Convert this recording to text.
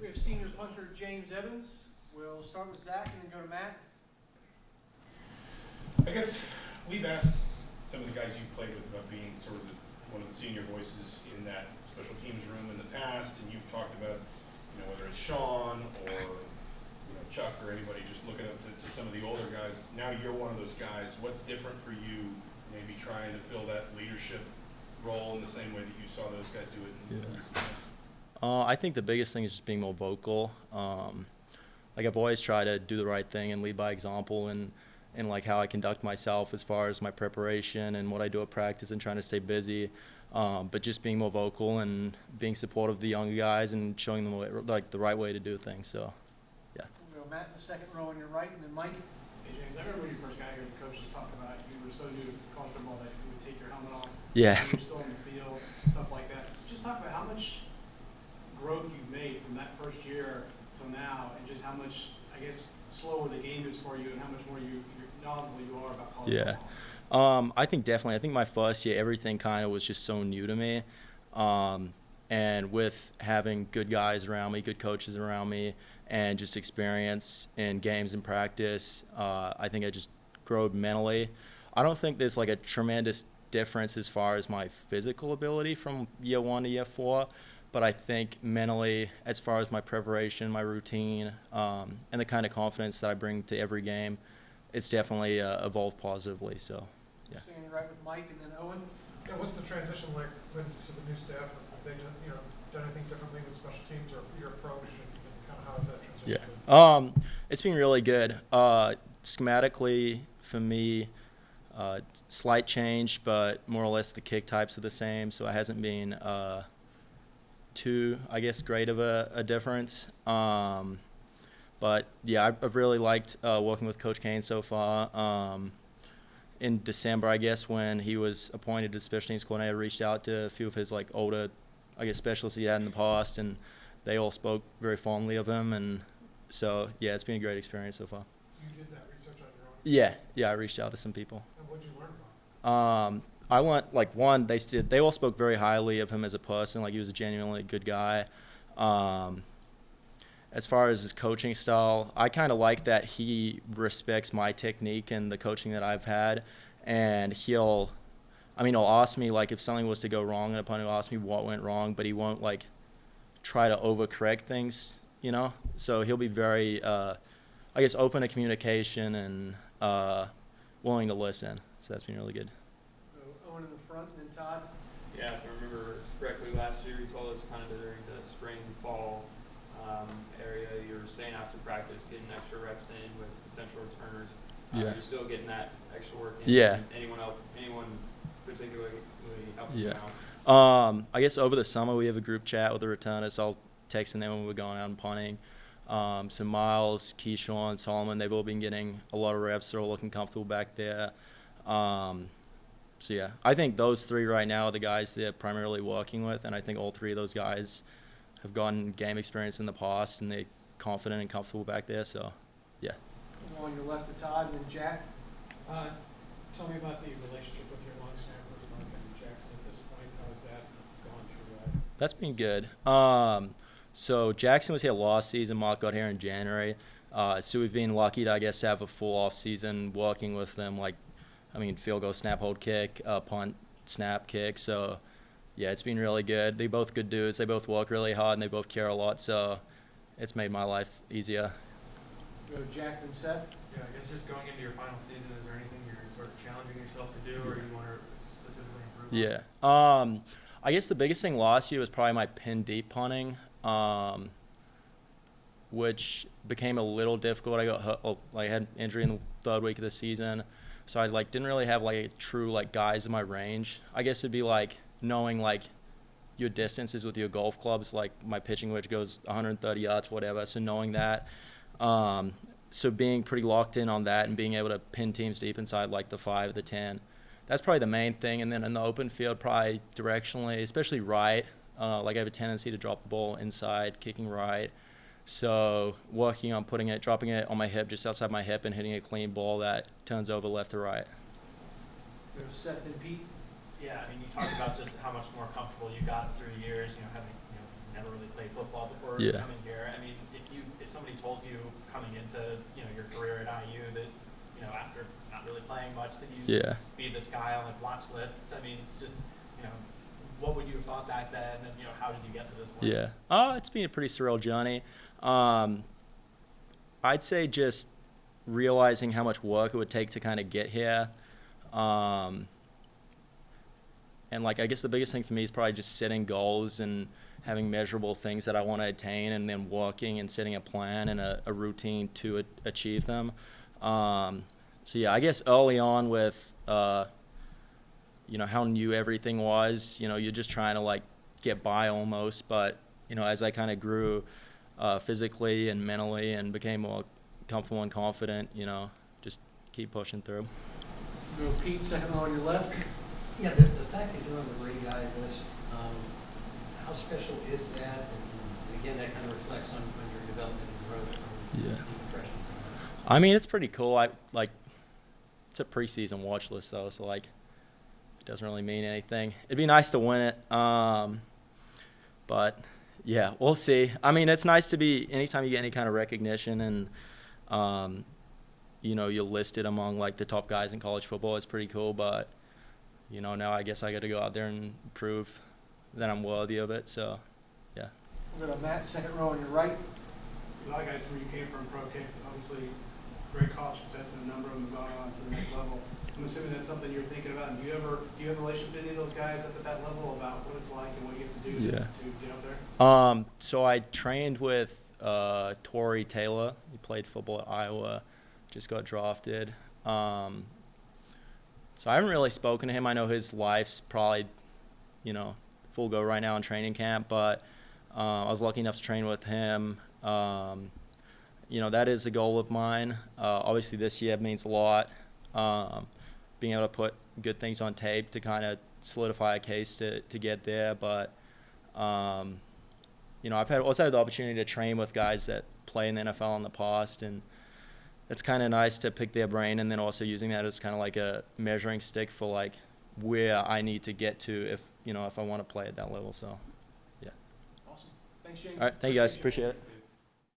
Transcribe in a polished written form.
We have senior punter James Evans. We'll start with Zach and then go to Matt. I guess we've asked some of the guys you've played with about being sort of one of the senior voices in that special teams room in the past, and you've talked about, whether it's Sean or Chuck or anybody just looking up to some of the older guys. Now you're one of those guys. What's different for you, maybe trying to fill that leadership role in the same way that you saw those guys do it in recent times? I think the biggest thing is just being more vocal. I've always tried to do the right thing and lead by example, and like how I conduct myself as far as my preparation and what I do at practice and trying to stay busy. But just being more vocal and being supportive of the younger guys and showing them the right way to do things. So, yeah. We'll go Matt in the second row on your right, and then Mike. Hey James, I remember when you first got here, the coaches talked about you were so new to college football that you would take your helmet off. Yeah. You were still in the field, stuff like that. Just talk about how much growth you've made from that first year till now, and just how much, I guess, slower the game is for you, and how much more you're knowledgeable you are about college football. I think definitely. I think my first year, everything kind of was just so new to me. And with having good guys around me, good coaches around me, and just experience in games and practice, I think I just grew mentally. I don't think there's like a tremendous difference as far as my physical ability from year 1 to year 4. But I think mentally, as far as my preparation, my routine, and the kind of confidence that I bring to every game, it's definitely evolved positively. So, yeah. Standing right with Mike and then Owen. Yeah, what's the transition like to the new staff? Have they done anything differently with special teams or your approach, and kind of how has that transition been? It's been really good. Schematically, for me, slight change, but more or less the kick types are the same, so it hasn't been too, I guess, great of a difference. But yeah, I've really liked working with Coach Kane so far. In December, I guess, when he was appointed as special teams coordinator, I reached out to a few of his older, I guess, specialists he had in the past, and they all spoke very fondly of him. And so, yeah, it's been a great experience so far. You did that research on your own? Yeah, I reached out to some people. And what did you learn about it? I went, they all spoke very highly of him as a person. He was a genuinely good guy. As far as his coaching style, I kind of like that he respects my technique and the coaching that I've had, and he'll ask me if something was to go wrong, an opponent will ask me what went wrong, but he won't try to overcorrect things, So he'll be very, open to communication and willing to listen. So that's been really good. Owen in the front and then Todd. Yeah, if I remember correctly, last year you told us kind of during the spring, fall area, you're staying after practice, getting extra reps in with potential returners. Yeah. You're still getting that extra work in. Yeah. Anyone particularly helping you Yeah. out? I guess over the summer we have a group chat with the returners. I'll text them when we're going out and punting. So Miles, Keyshawn, Solomon, they've all been getting a lot of reps. They're all looking comfortable back there. So, yeah, I think those three right now are the guys they're primarily working with, and I think all three of those guys have gotten game experience in the past, and they're confident and comfortable back there. So, yeah. On your left to Todd and then Jack. Tell me about the relationship with your long snappers, Mark and Jackson, at this point. How has that gone through? That's been good. So Jackson was here last season. Mark got here in January. So we've been lucky to, I guess, have a full off season working with them. Field goal, snap, hold, kick, punt, snap, kick. So, yeah, it's been really good. They're both good dudes. They both work really hard, and they both care a lot. So it's made my life easier. Go to Jack and Seth. Yeah, I guess just going into your final season, is there anything you're sort of challenging yourself to do, or you want to specifically improve on? Yeah. I guess the biggest thing last year was probably my pin deep punting, which became a little difficult. I got hurt, I had injury in the third week of the season, so I didn't really have a true guys in my range. I guess it'd be knowing your distances with your golf clubs, my pitching wedge goes 130 yards, whatever. So knowing that, so being pretty locked in on that and being able to pin teams deep inside the 5, the 10. That's probably the main thing. And then in the open field, probably directionally, especially right. I have a tendency to drop the ball inside, kicking right. So working on dropping it on my hip, just outside my hip, and hitting a clean ball that turns over left to right. Go to Seth and Pete. Yeah, you talked about just how much more comfortable you got through the years, having never really played football before Yeah. coming here. playing much that you Yeah. be this guy on like watch lists? I mean, just, you know, what would you have thought back then, and you know, how did you get to this point? Yeah. It's been a pretty surreal journey. I'd say just realizing how much work it would take to kind of get here. And like, I guess the biggest thing for me is probably just setting goals and having measurable things that I want to attain, and then working and setting a plan and a routine to achieve them. So yeah, I guess early on with, you know, how new everything was, you know, you're just trying to like get by almost. But, you know, as I kind of grew physically and mentally and became more comfortable and confident, you know, just keep pushing through. Go Pete, second row on your left. Yeah, the fact that you're on the grade guy list, how special is that? And again, that kind of reflects on your development and growth from Yeah. the freshman. I mean, it's pretty cool. It's a preseason watch list though, so like, it doesn't really mean anything. It'd be nice to win it, but yeah, we'll see. I mean, it's nice to be anytime you get any kind of recognition and you know, you're listed among like the top guys in college football. It's pretty cool, but you know, now I guess I got to go out there and prove that I'm worthy of it. So, yeah. We'll go to Matt, second row on your right. A lot of guys from where you came from, pro kick, obviously great college success and a number of them going on to the next level. I'm assuming that's something you're thinking about. And do you have a relationship with any of those guys up at that level about what it's like and what you have to do Yeah. to get up there? So I trained with Torrey Taylor. He played football at Iowa, just got drafted. So I haven't really spoken to him. I know his life's probably, you know, full go right now in training camp, but I was lucky enough to train with him. You know, that is a goal of mine. Obviously this year means a lot. Being able to put good things on tape to kind of solidify a case to get there. But, you know, I've also had the opportunity to train with guys that play in the NFL in the past, and it's kind of nice to pick their brain and then also using that as kind of like a measuring stick for like where I need to get to if I want to play at that level. So, yeah. Awesome. Thanks, James. All right. Thank you guys. Appreciate it.